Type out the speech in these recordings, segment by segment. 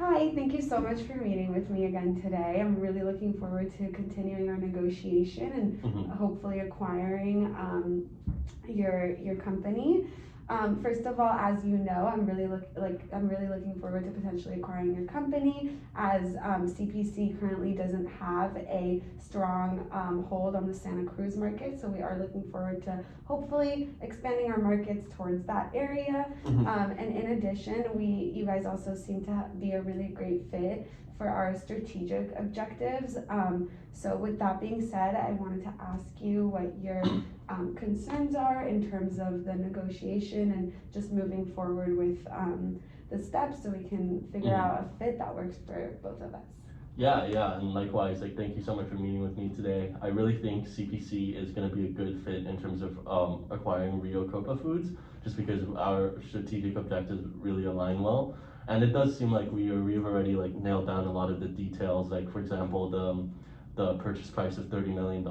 Hi, thank you so much for meeting with me again today. I'm really looking forward to continuing our negotiation and Hmm. hopefully acquiring your company. First of all, as you know, I'm really looking forward to potentially acquiring your company, as CPC currently doesn't have a strong hold on the Santa Cruz market. So we are looking forward to hopefully expanding our markets towards that area. Hmm. And in addition, you guys also seem to be a really great fit for our strategic objectives. So with that being said, I wanted to ask you what your concerns are in terms of the negotiation and just moving forward with the steps so we can figure Hmm. out a fit that works for both of us. Yeah, and likewise, like thank you so much for meeting with me today. I really think CPC is going to be a good fit in terms of acquiring Rio Copa Foods, just because our strategic objectives really align well. And it does seem like we've already like nailed down a lot of the details, like for example the purchase price of $30 million.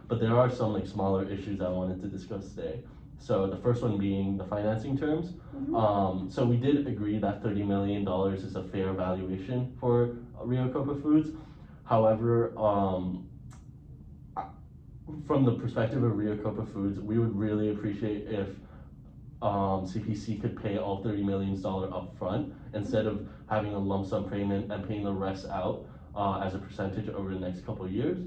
But there are some like smaller issues I wanted to discuss today. So the first one being the financing terms. So we did agree that $30 million is a fair valuation for Rio Copa Foods. However, from the perspective of Rio Copa Foods, we would really appreciate if CPC could pay all $30 million up front instead of having a lump sum payment and paying the rest out as a percentage over the next couple of years.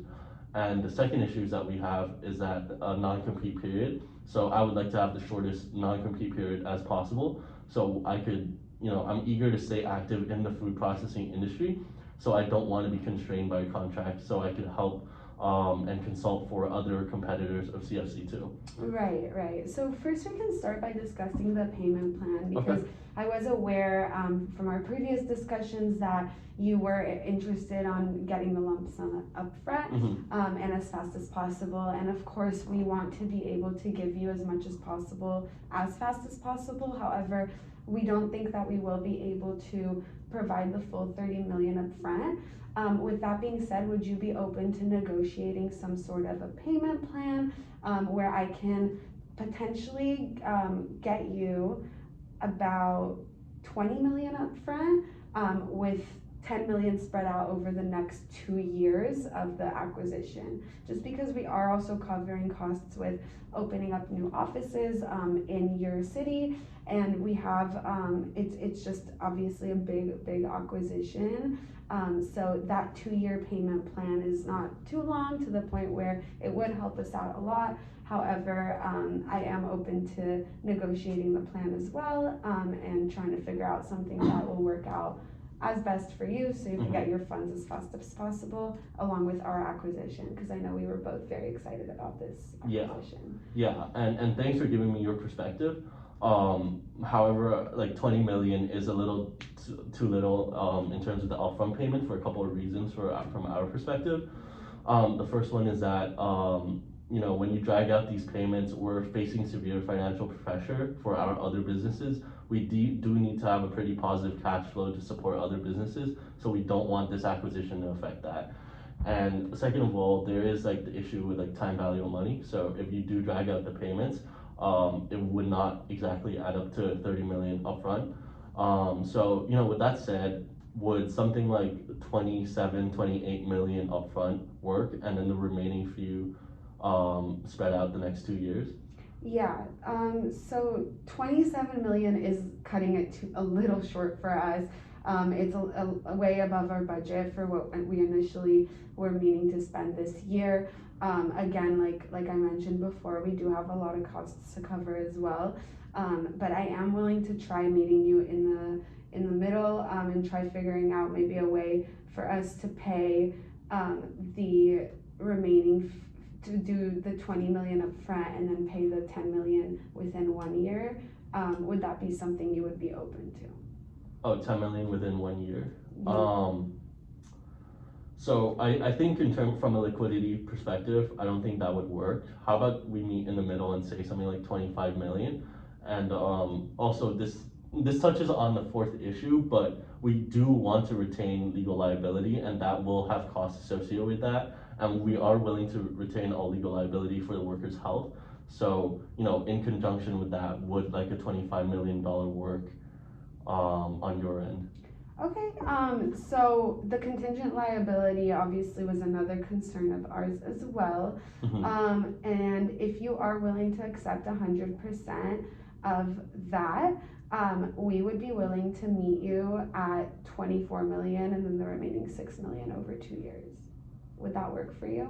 And the second issues that we have is that a non-compete period. So I would like to have the shortest non-compete period as possible. So I could, I'm eager to stay active in the food processing industry. So I don't want to be constrained by a contract. So I could help and consult for other competitors of CFC2. Right, right. So first we can start by discussing the payment plan Okay. because I was aware from our previous discussions that you were interested on getting the lump sum up front and as fast as possible. And of course, we want to be able to give you as much as possible, as fast as possible. However, we don't think that we will be able to provide the full 30 million up front. With that being said, would you be open to negotiating some sort of a payment plan where I can potentially get you about 20 million up front with 10 million spread out over the next 2 years of the acquisition, just because we are also covering costs with opening up new offices in your city, and we have it's just obviously a big acquisition. So that 2-year payment plan is not too long to the point where it would help us out a lot. However, I am open to negotiating the plan as well and trying to figure out something that will work out as best for you so you can get your funds as fast as possible along with our acquisition, because I know we were both very excited about this acquisition. Yeah, and thanks for giving me your perspective. However, like 20 million is a little too little in terms of the upfront payment for a couple of reasons from our perspective. The first one is that when you drag out these payments, we're facing severe financial pressure for our other businesses. We do need to have a pretty positive cash flow to support other businesses, so we don't want this acquisition to affect that. And second of all, there is like the issue with like time value of money. So if you do drag out the payments, it would not exactly add up to 30 million upfront. So with that said, would something like 27, 28 million upfront work, and then the remaining few spread out the next 2 years? Yeah, so 27 million is cutting it a little short for us. It's a way above our budget for what we initially were meaning to spend this year. Again, like I mentioned before, we do have a lot of costs to cover as well. But I am willing to try meeting you in the middle and try figuring out maybe a way for us to pay the remaining to do the 20 million up front and then pay the 10 million within 1 year. Would that be something you would be open to? Oh, 10 million within 1 year. Yeah. So I think from a liquidity perspective, I don't think that would work. How about we meet in the middle and say something like 25 million? And also this touches on the fourth issue, but we do want to retain legal liability, and that will have costs associated with that. And we are willing to retain all legal liability for the workers' health. So, in conjunction with that, would like a $25 million work on your end? Okay, so the contingent liability obviously was another concern of ours as well. Mhm. And if you are willing to accept 100% of that, we would be willing to meet you at 24 million and then the remaining 6 million over 2 years. Would that work for you?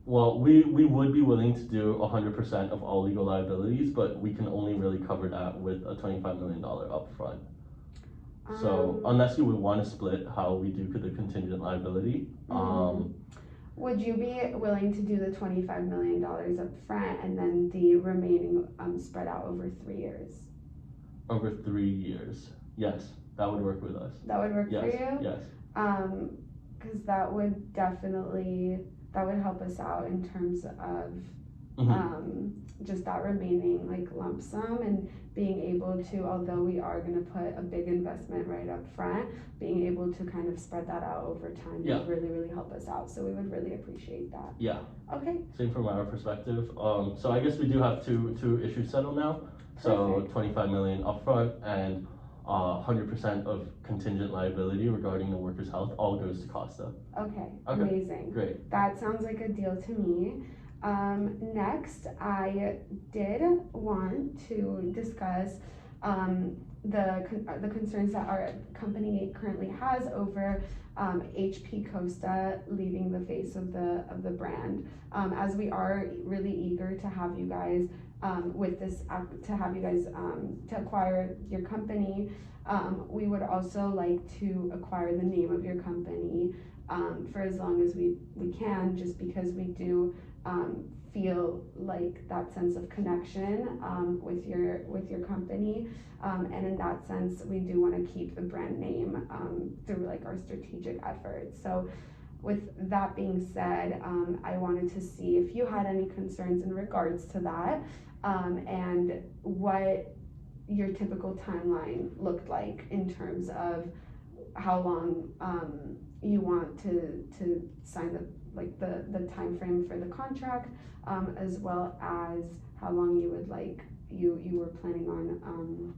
Well, we would be willing to do 100% of all legal liabilities, but we can only really cover that with a $25 million upfront. So Um, unless you would want to split how we do the contingent liability, mhm. Would you be willing to do the $25 million up front and then the remaining spread out over 3 years? over 3 years, yes, that would work with us. That would work for Yes, you? yes. Because that would definitely, that would help us out in terms of Mhm. just that remaining like lump sum and being able to, although we are gonna put a big investment right up front, being able to kind of spread that out over time Yeah. would really, really help us out. So we would really appreciate that. Yeah. Okay, Same from our perspective. So I guess we do have two issues settled now. So Perfect. 25 million upfront and 100% of contingent liability regarding the workers' health all goes to Costa. okay, Okay. amazing. Great. That sounds like a deal to me. Next, I did want to discuss the concerns that our company currently has over HP Costa leaving the face of the brand. As we are really eager to have you guys with this to have you guys to acquire your company, we would also like to acquire the name of your company for as long as we can, just because we do feel like that sense of connection with your company, and in that sense we do want to keep the brand name through like our strategic efforts. So with that being said, I wanted to see if you had any concerns in regards to that, and what your typical timeline looked like in terms of how long you want to sign the time frame for the contract, as well as how long you would like you were planning on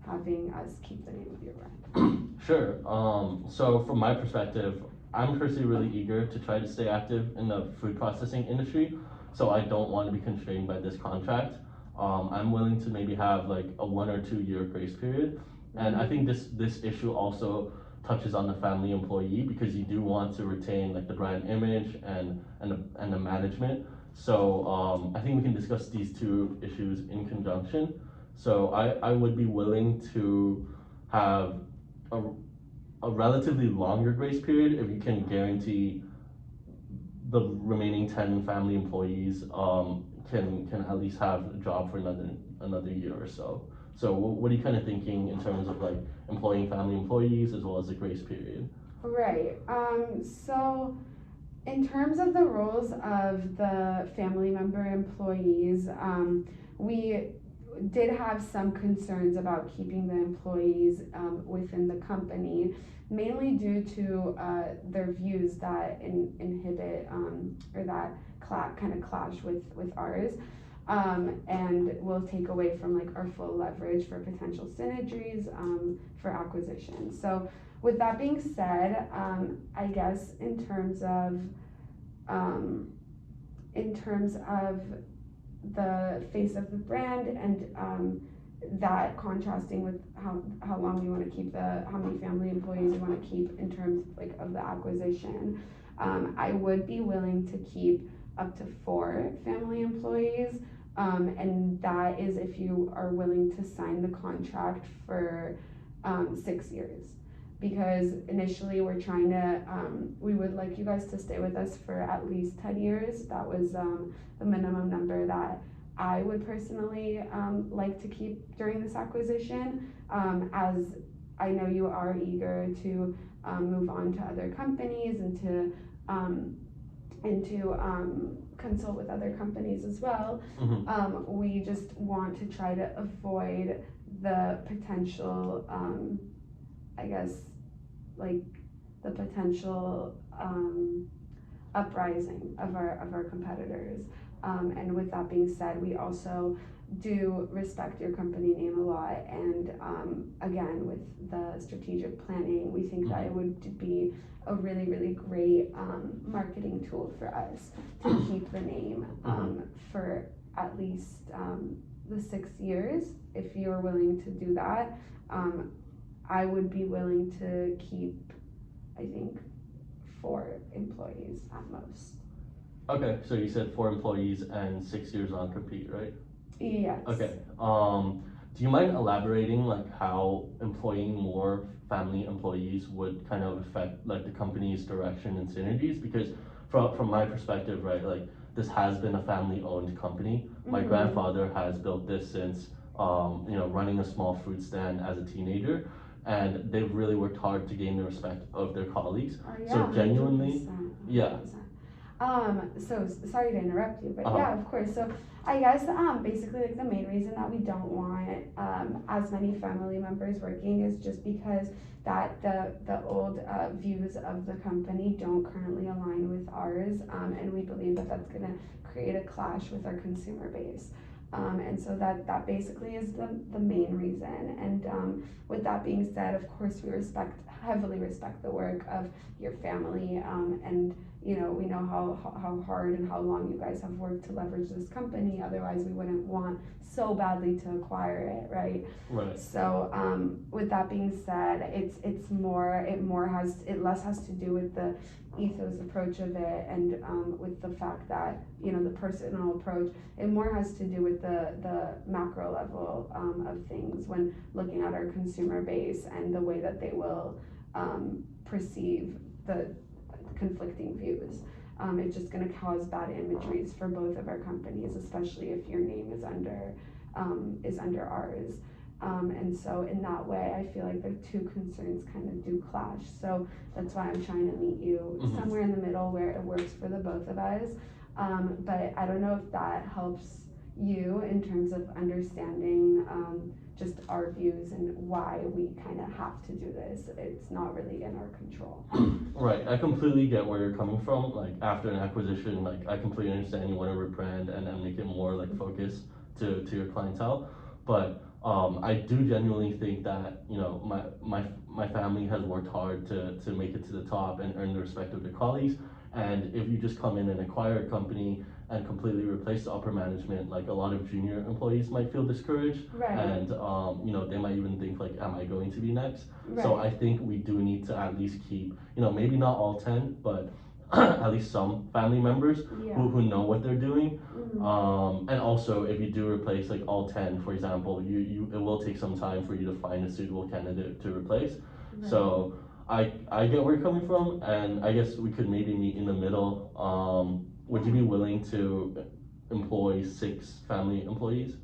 having us keep the name of your brand. Sure. So from my perspective, I'm personally really eager to try to stay active in the food processing industry. So I don't want to be constrained by this contract. I'm willing to maybe have like a 1 or 2 year grace period. And I think this issue also touches on the family employee, because you do want to retain like the brand image and the management. So I think we can discuss these two issues in conjunction. So I would be willing to have a, a relatively longer grace period if you can guarantee the remaining 10 family employees can at least have a job for another year or so. So what are you kind of thinking in terms of like employing family employees as well as the grace period? Right. So in terms of the roles of the family member employees, we did have some concerns about keeping the employees within the company, mainly due to their views that inhibit or that kind of clash with ours, and will take away from like our full leverage for potential synergies for acquisition. So with that being said, I guess in terms of the face of the brand and that contrasting with how long we want to keep how many family employees we want to keep in terms like of the acquisition, I would be willing to keep up to 4 family employees, and that is if you are willing to sign the contract for 6 years. Because initially we're trying to, we would like you guys to stay with us for at least 10 years. That was the minimum number that I would personally like to keep during this acquisition, as I know you are eager to move on to other companies and to consult with other companies as well. We just want to try to avoid the potential, I guess, like the potential uprising of our competitors. And with that being said, we also do respect your company name a lot, and again, with the strategic planning, we think that it would be a really, really great marketing tool for us to keep the name for at least the 6 years. If you're willing to do that, I would be willing to keep, I think, 4 employees at most. Okay, so you said 4 employees and 6 years non-compete, right? Yes. Okay. Do you mind elaborating like how employing more family employees would kind of affect like the company's direction and synergies? Because from my perspective, right, like this has been a family-owned company. My grandfather has built this since running a small fruit stand as a teenager, and they've really worked hard to gain the respect of their colleagues. Oh, yeah, So genuinely, 100%. yeah. So sorry to interrupt you, but yeah, of course. So I guess basically like the main reason that we don't want as many family members working is just because that the old views of the company don't currently align with ours, and we believe that that's gonna create a clash with our consumer base. And so that basically is the main reason. And with that being said, of course, we heavily respect the work of your family, and we know how hard and how long you guys have worked to leverage this company. Otherwise, we wouldn't want so badly to acquire it, right? Right. So with that being said, it less has to do with the ethos approach of it, and with the fact that the personal approach. It more has to do with the macro level of things when looking at our consumer base and the way that they will perceive the conflicting views. It's just going to cause bad imageries for both of our companies, especially if your name is under ours. And so in that way, I feel like the two concerns kind of do clash. So that's why I'm trying to meet you somewhere in the middle where it works for the both of us. But I don't know if that helps you in terms of understanding just our views and why we kind of have to do this. It's not really in our control. Right, I completely get where you're coming from. Like after an acquisition, like I completely understand you want to rebrand and make it more like focused to your clientele. But I do genuinely think that my family has worked hard to make it to the top and earn the respect of their colleagues. And if you just come in and acquire a company and completely replace the upper management, like a lot of junior employees might feel discouraged, Right. and they might even think like, am I going to be next? Right. So I think we do need to at least keep, maybe not all 10, but at least some family members who know what they're doing. And also if you do replace like all 10, for example, it will take some time for you to find a suitable candidate to replace. Right. So I get where you're coming from, and I guess we could maybe meet in the middle. Would you be willing to employ 6 family employees?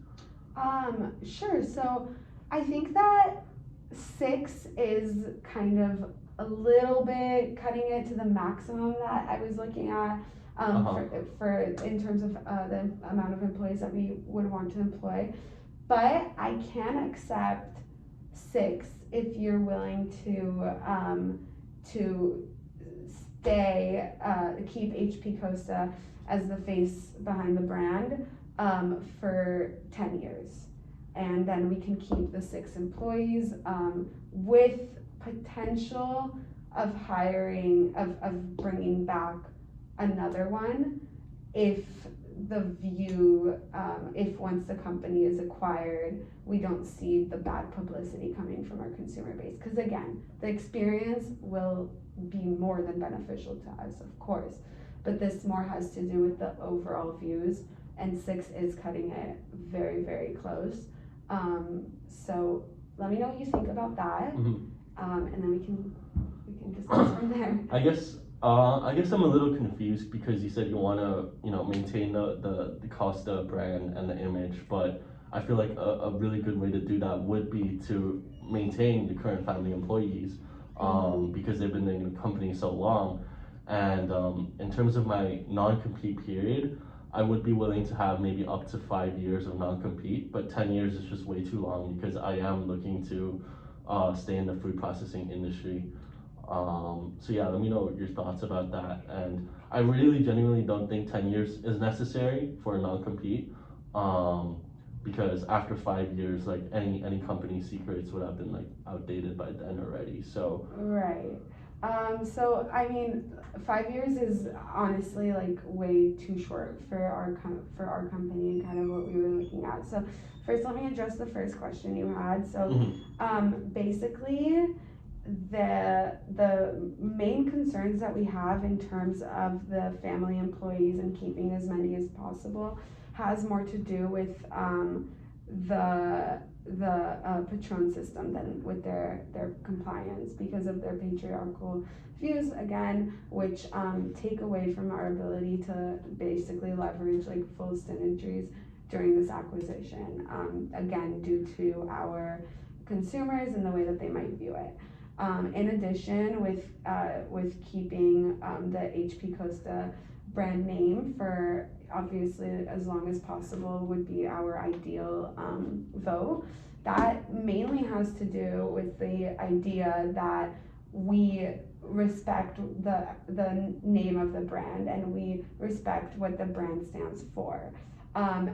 Sure. So I think that 6 is kind of a little bit cutting it to the maximum that I was looking at for in terms of the amount of employees that we would want to employ. But I can accept 6 if you're willing to keep HP Costa as the face behind the brand for 10 years. And then we can keep the 6 employees with potential of hiring, of bringing back another one if if once the company is acquired, we don't see the bad publicity coming from our consumer base. Because again, the experience will be more than beneficial to us, of course, but this more has to do with the overall views, and 6 is cutting it very, very close. So let me know what you think about that, and then we can discuss from there. I guess I'm a little confused because you said you want to maintain the Costa brand and the image, but I feel like a really good way to do that would be to maintain the current family employees because they've been in the company so long. And in terms of my non-compete period, I would be willing to have maybe up to 5 years of non-compete, but 10 years is just way too long because I am looking to stay in the food processing industry. So yeah, let me know your thoughts about that. And I really genuinely don't think 10 years is necessary for a non-compete. because after 5 years, like any company secrets would have been like outdated by then already. So Right. So I mean, 5 years is honestly like way too short for for our company and kind of what we were looking at. So first, let me address the first question you had. So, basically, the main concerns that we have in terms of the family employees and keeping as many as possible has more to do with the Patron system than with their compliance because of their patriarchal views again, which take away from our ability to basically leverage like full synergies during this acquisition, again due to our consumers and the way that they might view it. In addition, with keeping the HP Costa brand name for obviously as long as possible would be our ideal vote. That mainly has to do with the idea that we respect the name of the brand and we respect what the brand stands for.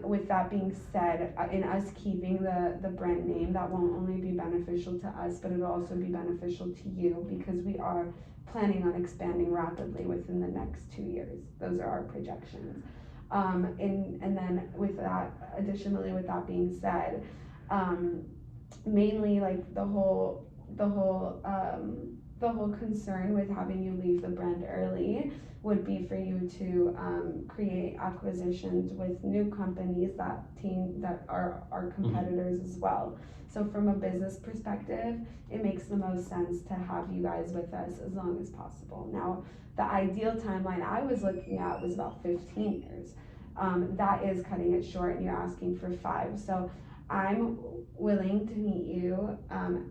With that being said, in us keeping the brand name, that won't only be beneficial to us, but it'll also be beneficial to you because we are planning on expanding rapidly within the next 2 years. Those are our projections. And then with that, additionally, with that being said, mainly like the whole concern with having you leave the brand early would be for you to create acquisitions with new companies that are our competitors as well. So from a business perspective, it makes the most sense to have you guys with us as long as possible. Now, the ideal timeline I was looking at was about 15 years. That is cutting it short and you're asking for 5. So I'm willing to meet you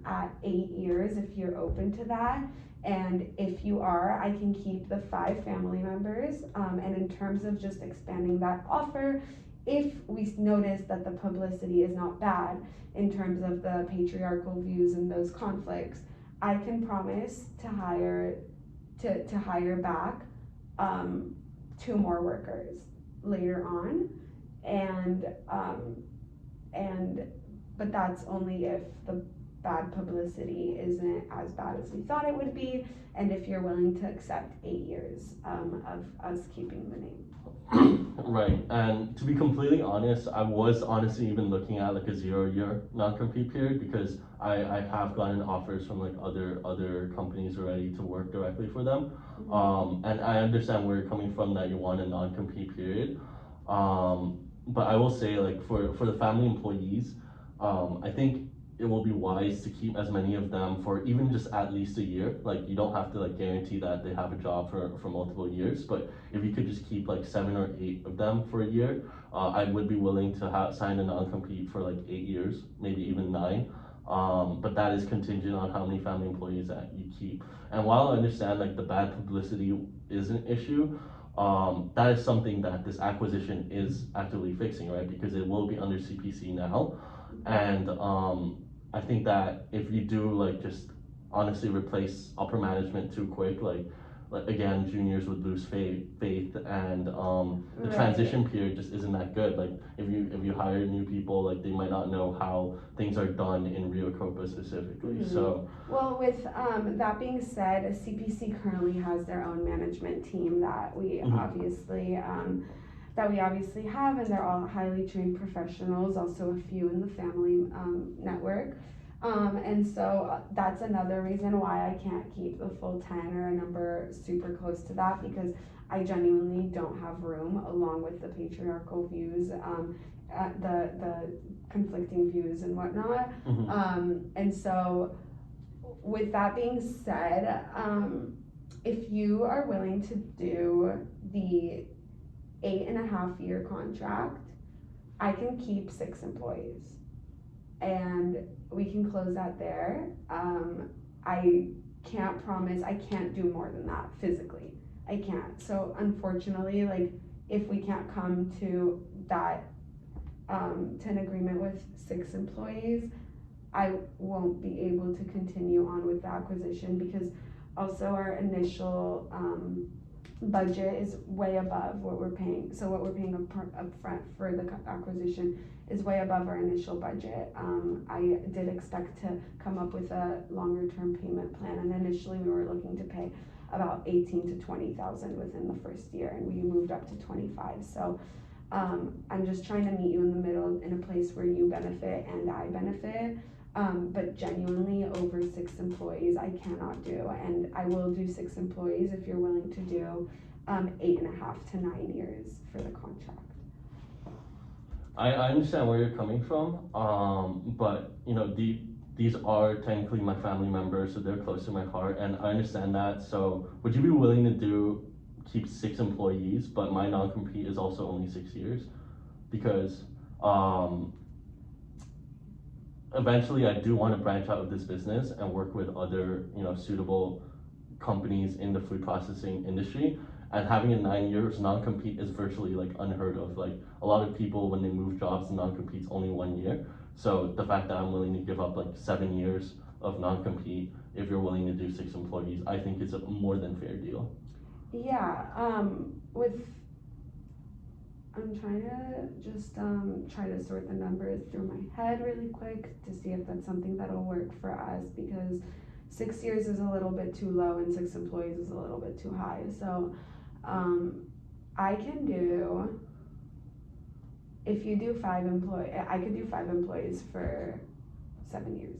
at 8 years if you're open to that. And if you are, I can keep the 5 family members. And in terms of just expanding that offer, if we notice that the publicity is not bad in terms of the patriarchal views and those conflicts, I can promise to hire back 2 more workers later on, but that's only if the bad publicity isn't as bad as we thought it would be, and if you're willing to accept 8 years of us keeping the name. Right, and to be completely honest, I was honestly even looking at like a 0-year non-compete period because I have gotten offers from like other companies already to work directly for them. And I understand where you're coming from that you want a non-compete period. But I will say like for the family employees, I think it will be wise to keep as many of them for even just at least a year. Like you don't have to like guarantee that they have a job for multiple years, but if you could just keep like 7 or 8 of them for a year, I would be willing to sign a non-compete for like 8 years, maybe even 9. But that is contingent on how many family employees that you keep. And while I understand like the bad publicity is an issue, that is something that this acquisition is actively fixing, right? Because it will be under CPC now. And I think that if you do like just honestly replace upper management too quick, like again, juniors would lose faith and the transition period just isn't that good. Like if you hire new people, like they might not know how things are done in Rio Copa specifically. So well, with that being said, CPC currently has their own management team that we obviously have, and they're all highly trained professionals, also a few in the family network. And so that's another reason why I can't keep the full 10 or a number super close to that, because I genuinely don't have room, along with the patriarchal views, the conflicting views and whatnot. And so with that being said, if you are willing to do the 8.5-year contract, I can keep 6 employees and we can close that there. I can't promise, I can't do more than that physically. I can't. So unfortunately, like if we can't come to that, to an agreement with 6 employees, I won't be able to continue on with the acquisition, because also our initial budget is way above what we're paying. So what we're paying upfront for the acquisition is way above our initial budget. I did expect to come up with a longer term payment plan, and initially we were looking to pay about 18 to 20,000 within the first year, and we moved up to 25. So I'm just trying to meet you in the middle in a place where you benefit and I benefit. But genuinely over 6 employees I cannot do, and I will do 6 employees if you're willing to do 8.5 to 9 years for the contract. I understand where you're coming from, but you know, these are technically my family members, so they're close to my heart, and I understand that. So would you be willing to keep 6 employees, but my non-compete is also only 6 years? Because eventually I do want to branch out of this business and work with other, you know, suitable companies in the food processing industry. And having a 9 years non-compete is virtually like unheard of. Like a lot of people, when they move jobs, the non-compete's only 1 year. So the fact that I'm willing to give up like 7 years of non-compete if you're willing to do 6 employees, I think it's a more than fair deal. Yeah, I'm trying to just try to sort the numbers through my head really quick to see if that's something that'll work for us, because 6 years is a little bit too low and 6 employees is a little bit too high. So I can do, if you do 5 employees, I could do 5 employees for 7 years.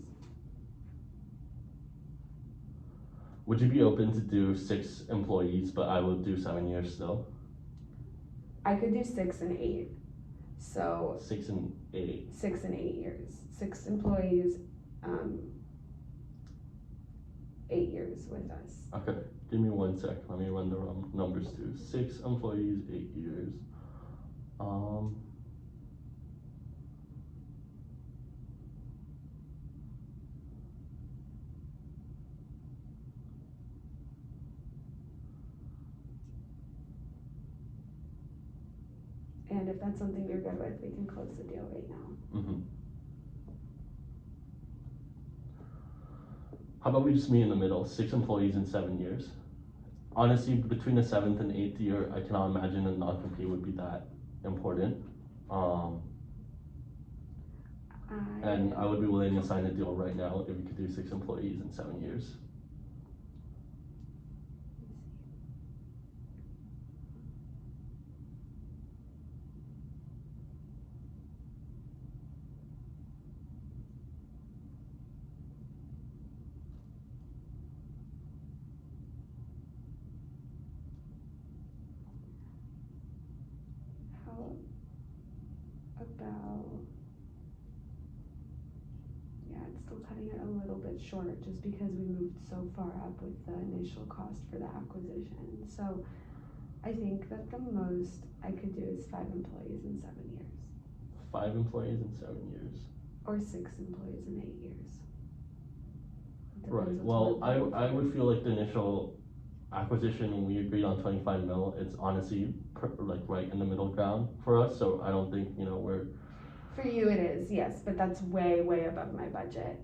Would you be open to do 6 employees, but I will do 7 years still? I could do 6 and 8. So 6 and 8. 6 and 8 years. 6 employees, 8 years with us. Okay, give me 1 sec. Let me run the numbers too. 6 employees, 8 years. And if that's something you're good with, we can close the deal right now. Mm-hmm. How about we just meet in the middle? 6 employees in 7 years. Honestly, between the 7th and 8th year, I cannot imagine a non-compete would be that important. And I would be willing to sign a deal right now if we could do 6 employees in 7 years. How about, yeah, it's still cutting it a little bit short just because we moved so far up with the initial cost for the acquisition. So I think that the most I could do is 5 employees in 7 years. 5 employees in 7 years. Or 6 employees in 8 years. Right, well, I would feel like the initial acquisition, when we agreed on 25 mil, it's honestly like right in the middle ground for us, so I don't think, you know, we're... For you it is, yes, but that's way, way above my budget,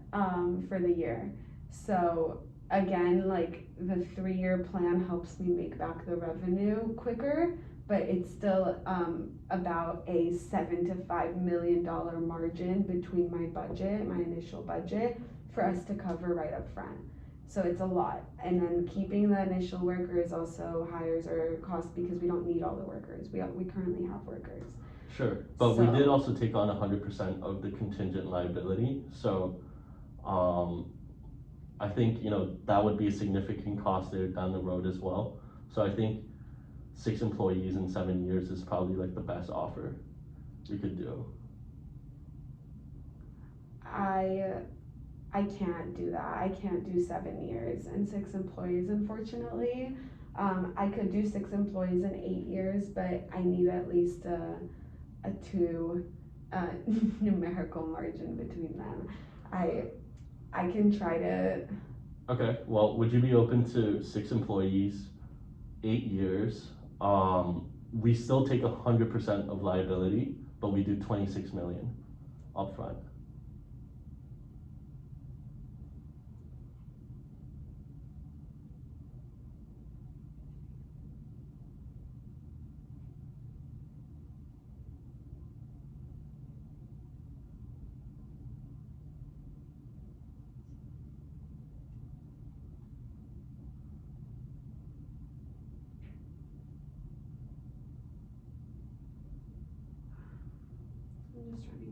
for the year. So again, like the 3-year plan helps me make back the revenue quicker, but it's still, about a $7 to $5 million margin between my budget, my initial budget, for us to cover right up front. So it's a lot. And then keeping the initial workers also hires our cost because we don't need all the workers. We currently have workers. Sure, but we So- did also take on 100% of the contingent liability, so I think, you know, that would be a significant cost there down the road as well. So I think 6 employees in 7 years is probably like the best offer we could do. I can't do that. I can't do 7 years and 6 employees, unfortunately. I could do 6 employees in 8 years, but I need at least a 2 numerical margin between them. I can try to. Okay, well, would you be open to 6 employees, 8 years? We still take 100% of liability, but we do 26 million upfront.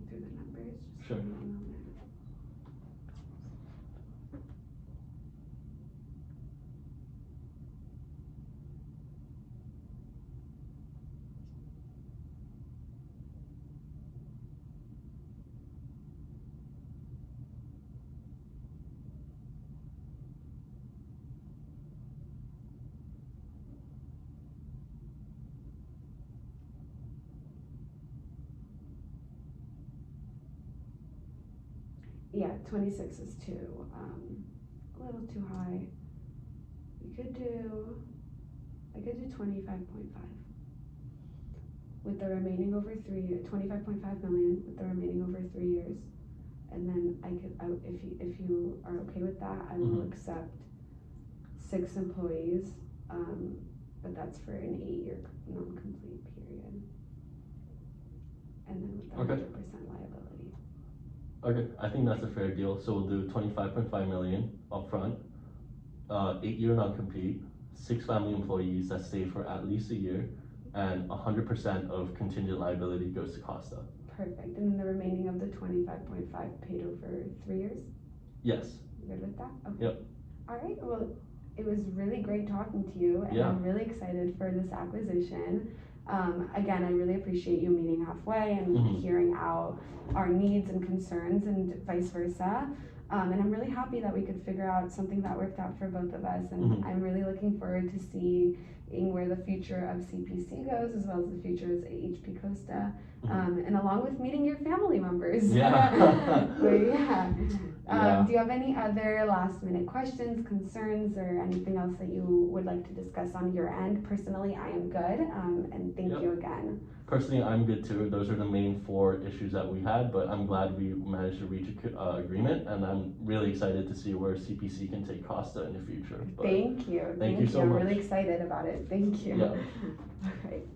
through the numbers. Just Sure. give me a moment. Yeah, 26 is a little too high. I could do 25.5 with the remaining over 25.5 million with the remaining over 3 years. And then if you are okay with that, I will accept 6 employees, but that's for an 8-year non-complete period. And then with the 100% liability. Okay, I think that's a fair deal. So we'll do 25.5 million upfront, 8-year non-compete, 6 family employees that stay for at least a year, and 100% of contingent liability goes to Costa. Perfect. And then the remaining of the 25.5 paid over 3 years? Yes. You good with that? Okay. Yep. All right. Well, it was really great talking to you, and I'm really excited for this acquisition. Again, I really appreciate you meeting halfway and hearing out our needs and concerns and vice versa. And I'm really happy that we could figure out something that worked out for both of us. And I'm really looking forward to seeing where the future of CPC goes, as well as the future of HP Costa, and along with meeting your family members. Yeah. Do you have any other last minute questions, concerns, or anything else that you would like to discuss on your end? Personally, I am good, and thank you again. Personally, I'm good too. Those are the main 4 issues that we had, but I'm glad we managed to reach an agreement, and I'm really excited to see where CPC can take Costa in the future. But thank you. Thank you so much. I'm really excited about it. Thank you. Yeah. All right.